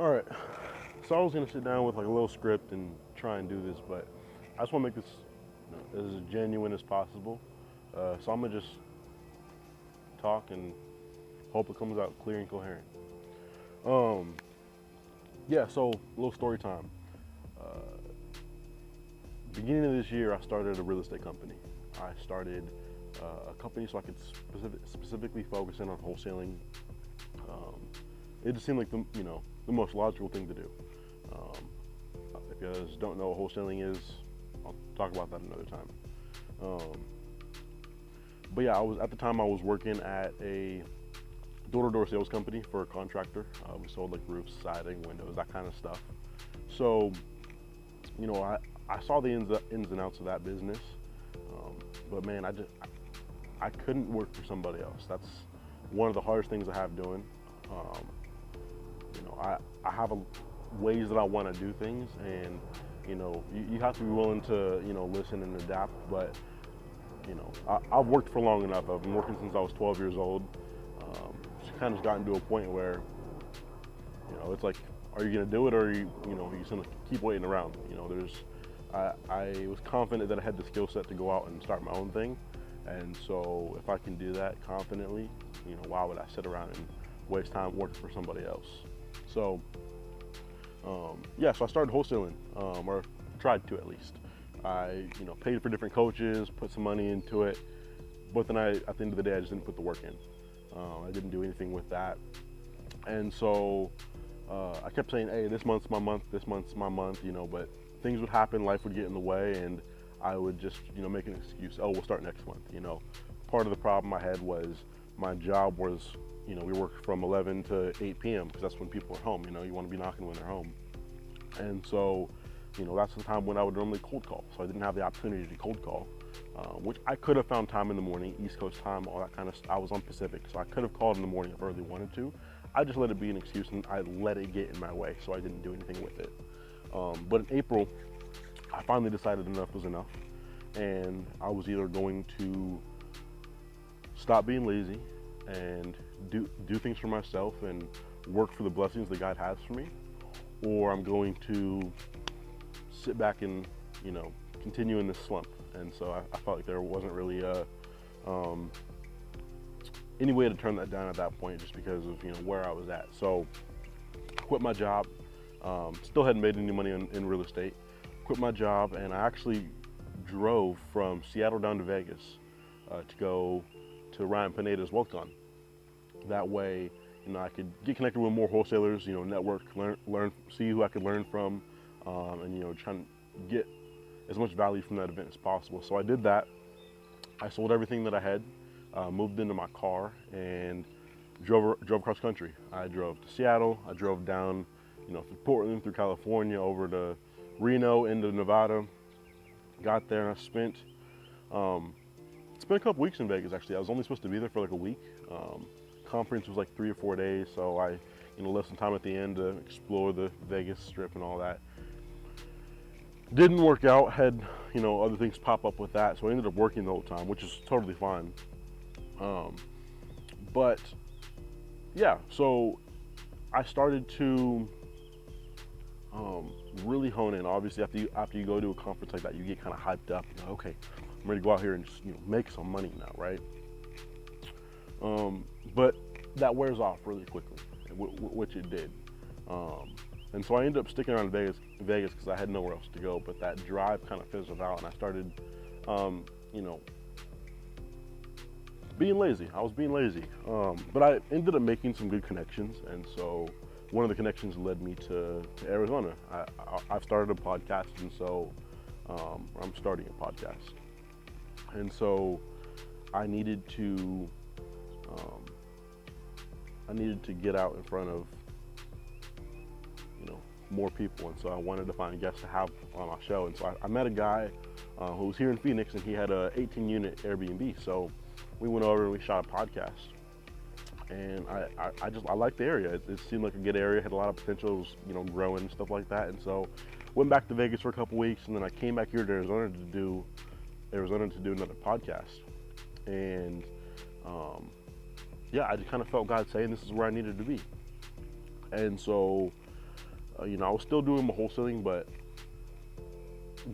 All right, so I was gonna sit down with like a little script and try and do this, but I just want to make this as genuine as possible. So I'm gonna just talk and hope it comes out clear and coherent. Um, yeah, so a little story time. Beginning of this year, I started a real estate company. I started a company so I could specifically focus in on wholesaling. Um, it just seemed like the most logical thing to do. If you guys don't know what wholesaling is, I'll talk about that another time. Um, but yeah, at the time I was working at a door-to-door sales company for a contractor. We sold like roofs, siding, windows, that kind of stuff. So, I saw the ins and outs of that business, but man, I couldn't work for somebody else. That's one of the hardest things I have doing. Um, I have ways that I want to do things, and you have to be willing to listen and adapt. But I've worked for long enough. I've been working since I was 12 years old. It's kind of gotten to a point where it's like, are you gonna do it, or are you just gonna keep waiting around? I was confident that I had the skill set to go out and start my own thing, and so if I can do that confidently, why would I sit around and waste time working for somebody else? So yeah, so I started wholesaling, or tried to at least. I paid for different coaches, put some money into it, but then at the end of the day, I just didn't put the work in. I didn't do anything with that, and so I kept saying, hey, this month's my month, but things would happen, life would get in the way, and I would just make an excuse. Oh, we'll start next month. Part of the problem I had was my job was, we work from 11 to 8 p.m. because that's when people are home. You want to be knocking when they're home, and so that's the time when I would normally cold call. So I didn't have the opportunity to cold call, which I could have found time in the morning, East Coast time, all that kind of stuff. I was on Pacific, so I could have called in the morning if I really wanted to. I just let it be an excuse, and I let it get in my way, so I didn't do anything with it. But in April, I finally decided enough was enough, and I was either going to stop being lazy and do things for myself and work for the blessings that God has for me, or I'm going to sit back and continue in this slump. And so I felt like there wasn't really any way to turn that down at that point, just because of where I was at. So I quit my job. Still hadn't made any money in real estate. Quit my job, and I actually drove from Seattle down to Vegas to go to Ryan Pineda's WealthCon. That way, I could get connected with more wholesalers, network, learn, see who I could learn from, and try and get as much value from that event as possible. So I did that. I sold everything that I had, moved into my car, and drove across country. I drove to Seattle. I drove down, through Portland, through California, over to Reno, into Nevada. Got there, and I spent a couple weeks in Vegas. Actually, I was only supposed to be there for like a week. Conference was like 3 or 4 days, so I left some time at the end to explore the Vegas Strip and all that. Didn't work out. Had other things pop up with that, so I ended up working the whole time, which is totally fine. But yeah, so I started to really hone in. Obviously, after you go to a conference like that, you get kind of hyped up. Okay, I'm ready to go out here and just make some money now, right? But that wears off really quickly, which it did. And so I ended up sticking around Vegas because I had nowhere else to go. But that drive kind of fizzled out, and I started, being lazy. I was being lazy, but I ended up making some good connections, and so one of the connections led me to Arizona. I've started a podcast, and so I'm starting a podcast, and so I needed to get out in front of more people, and so I wanted to find guests to have on my show. And so I met a guy who was here in Phoenix, and he had a 18-unit Airbnb. So we went over and we shot a podcast, and I liked the area. It seemed like a good area, had a lot of potential, growing and stuff like that. And so went back to Vegas for a couple weeks, and then I came back here to Arizona to do another podcast. And yeah, I just kind of felt God saying this is where I needed to be. And so I was still doing my wholesaling, but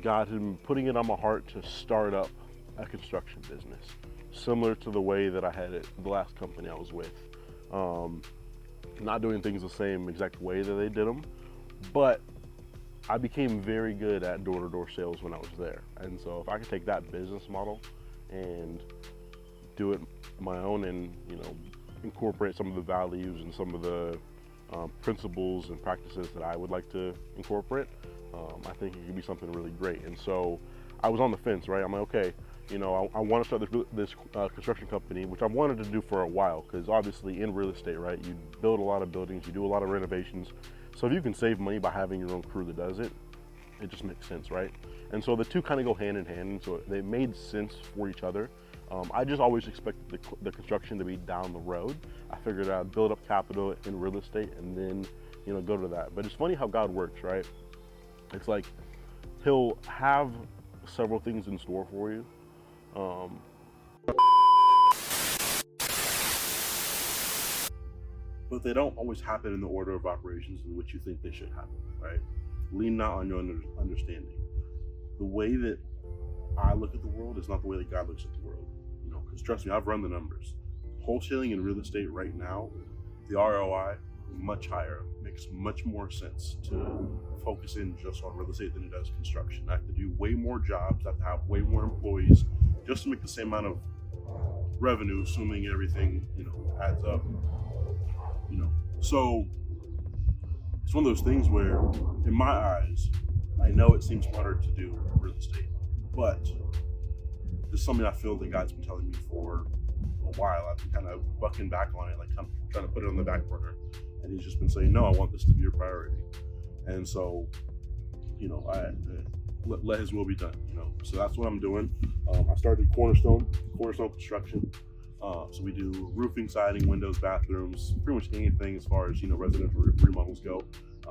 God had been putting it on my heart to start up a construction business, similar to the way that I had it the last company I was with. Not doing things the same exact way that they did them, but I became very good at door-to-door sales when I was there. And so if I could take that business model and do it my own and, incorporate some of the values and some of the principles and practices that I would like to incorporate, I think it could be something really great. And so I was on the fence, right? I'm like, okay, I want to start this construction company, which I wanted to do for a while, because obviously in real estate, right, you build a lot of buildings, you do a lot of renovations. So if you can save money by having your own crew that does it, it just makes sense, right? And so the two kind of go hand in hand, and so they made sense for each other. I just always expected the construction to be down the road. I figured I'd build up capital in real estate and then, go to that. But it's funny how God works, right? It's like He'll have several things in store for you. But they don't always happen in the order of operations in which you think they should happen, right? Lean not on your understanding. The way that I look at the world is not the way that God looks at the world. Because trust me, I've run the numbers. Wholesaling in real estate right now, the ROI is much higher. Makes much more sense to focus in just on real estate than it does construction. I have to do way more jobs, I have to have way more employees just to make the same amount of revenue, assuming everything, adds up. So it's one of those things where, in my eyes, I know it seems smarter to do real estate, but it's something I feel that God's been telling me for a while. I've been kind of bucking back on it, like I'm trying to put it on the back burner. And He's just been saying, no, I want this to be your priority. And so, let His will be done, So that's what I'm doing. I started Cornerstone Construction. So we do roofing, siding, windows, bathrooms, pretty much anything as far as, residential remodels go.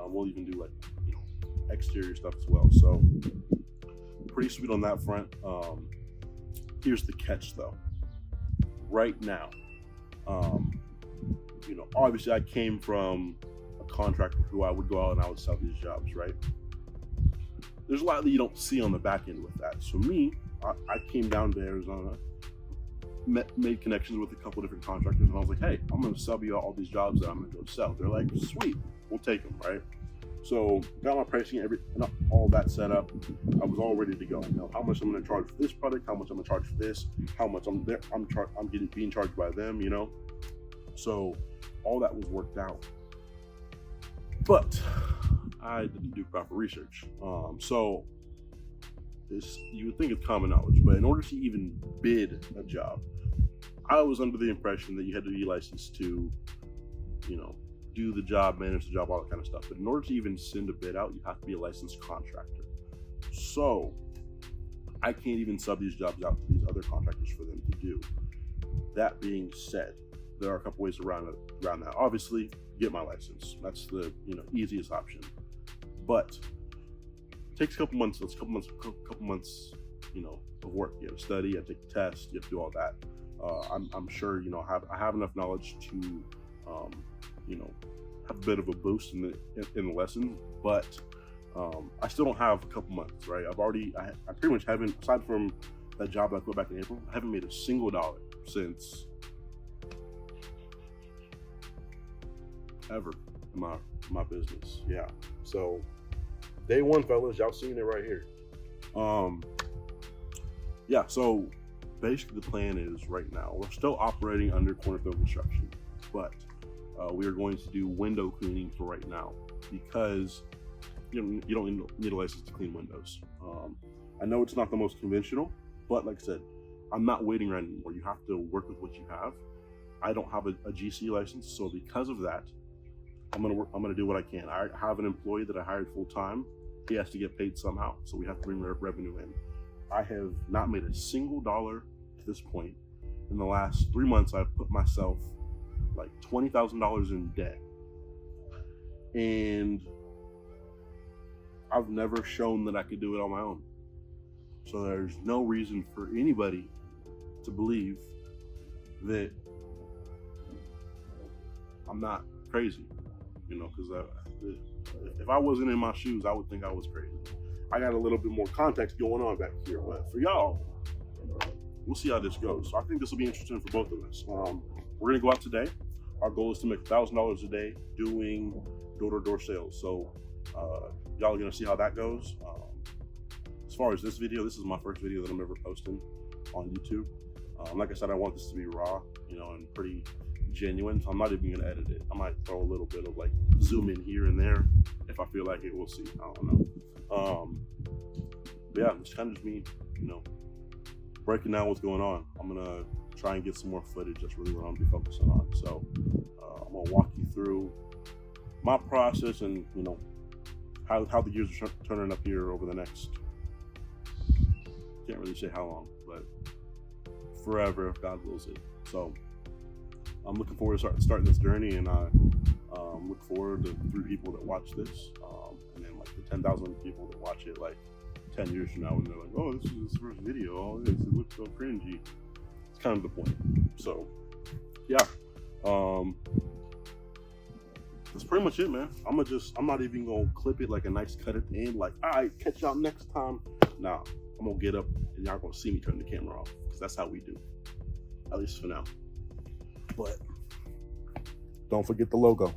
We'll even do exterior stuff as well. So pretty sweet on that front. Here's the catch though. Right now, obviously I came from a contractor who I would go out and I would sell these jobs, right? There's a lot that you don't see on the back end with that. So me, I came down to Arizona, made connections with a couple different contractors, and I was like, hey, I'm gonna sub you all these jobs that I'm gonna go sell. They're like, sweet, we'll take them, right? So got my pricing, all that set up. I was all ready to go. How much I'm gonna charge for this product, how much I'm gonna charge for this, how much I'm being charged by them, So all that was worked out. But I didn't do proper research. So you would think it's common knowledge, but in order to even bid a job, I was under the impression that you had to be licensed to, do the job, manage the job, all that kind of stuff. But in order to even send a bid out, you have to be a licensed contractor. So I can't even sub these jobs out to these other contractors for them to do. That being said, there are a couple ways around that. Obviously, get my license. That's the easiest option. But it takes a couple months. It's a couple months, of work. You have to study, you have to take the test, you have to do all that. I'm sure I have enough knowledge to have a bit of a boost in the lesson, but I still don't have a couple months, right? I pretty much haven't, aside from that job that I quit back in April, I haven't made a single dollar since ever in my business. Yeah. So day one, fellas, y'all seen it right here. Yeah, so basically the plan is right now, we're still operating under Cornerstone Construction, but we are going to do window cleaning for right now because you don't need a license to clean windows. I know it's not the most conventional, but like I said, I'm not waiting around anymore. You have to work with what you have. I don't have a GC license, so because of that, I'm gonna do what I can. I have an employee that I hired full time. He has to get paid somehow, so we have to bring revenue in. I have not made a single dollar to this point. In the last 3 months, I've put myself like $20,000 in debt, and I've never shown that I could do it on my own. So there's no reason for anybody to believe that I'm not crazy. you know, because if I wasn't in my shoes, I would think I was crazy. I got a little bit more context going on back here, but for y'all, we'll see how this goes. So I think this will be interesting for both of us. We're gonna go out today. Our goal is to make $1,000 a day doing door-to-door sales. So y'all are gonna see how that goes. As far as this video, this is my first video that I'm ever posting on YouTube. Like I said, I want this to be raw, you know, and pretty genuine. So I'm not even gonna edit it. I might throw a little bit of like zoom in here and there if I feel like it. We'll see. I don't know. But yeah, it's kind of just me, you know, breaking down what's going on. I'm gonna try and get some more footage. That's really what I'm gonna be focusing on. So I'm gonna walk you through my process and, you know, how the years are turning up here over the next, can't really say how long, but forever if God wills it. So I'm looking forward to starting this journey, and I look forward to 3 people that watch this, and then like the 10,000 people that watch it like 10 years from now, and they're like, oh, this is his first video, oh, it looks so cringy. It's kind of the point. So yeah, that's pretty much it, man. I'm not even gonna clip it like a nice cut at the end, like, all right, catch y'all next time. Nah, I'm gonna get up and y'all gonna see me turn the camera off, because that's how we do, at least for now. But don't forget the logo.